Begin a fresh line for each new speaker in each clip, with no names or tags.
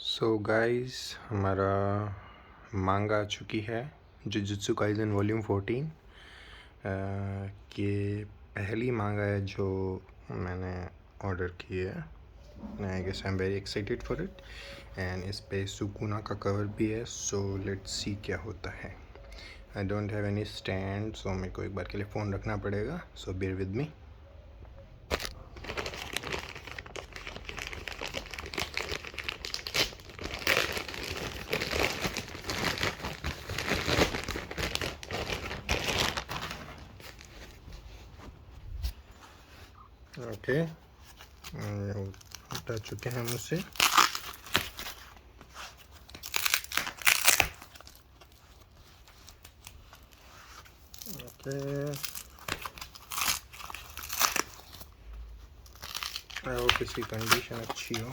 So guys हमारा मांगा आ चुकी है जुजुत्सु काइजन वॉल्यूम 14 ये पहली मांगा है जो मैंने ऑर्डर की है। I guess I am very excited for it and इस पे सुकुना का कवर भी है। सो लेट्स सी क्या होता है। I don't have any stand, so मेरे को एक बार के लिए फ़ोन रखना पड़ेगा। So bear with me. Okay, हटा चुके हैं मुझसे। ओके, आई होप इसकी कंडीशन अच्छी हो।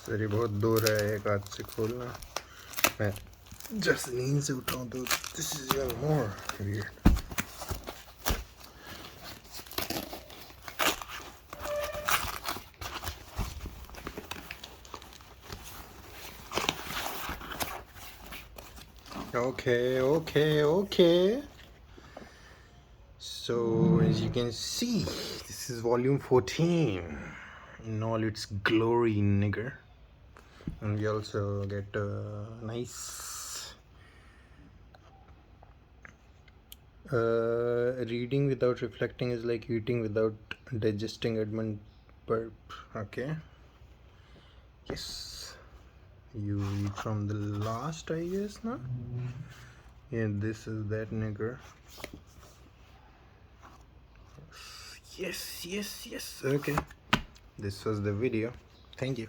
सर ये बहुत दूर है, एक हाथ से खोलना। मैं जस्ट नींद से उठा हूँ तो this is even more weird. Okay. So as you can see, this is volume 14 in all its glory, nigger. And we also get a nice reading without reflecting is like eating without digesting. Edmund Burp. Okay. Yes. You eat from the last, I guess, no? Yeah, this is that nigger. Yes. Okay. This was the video. Thank you.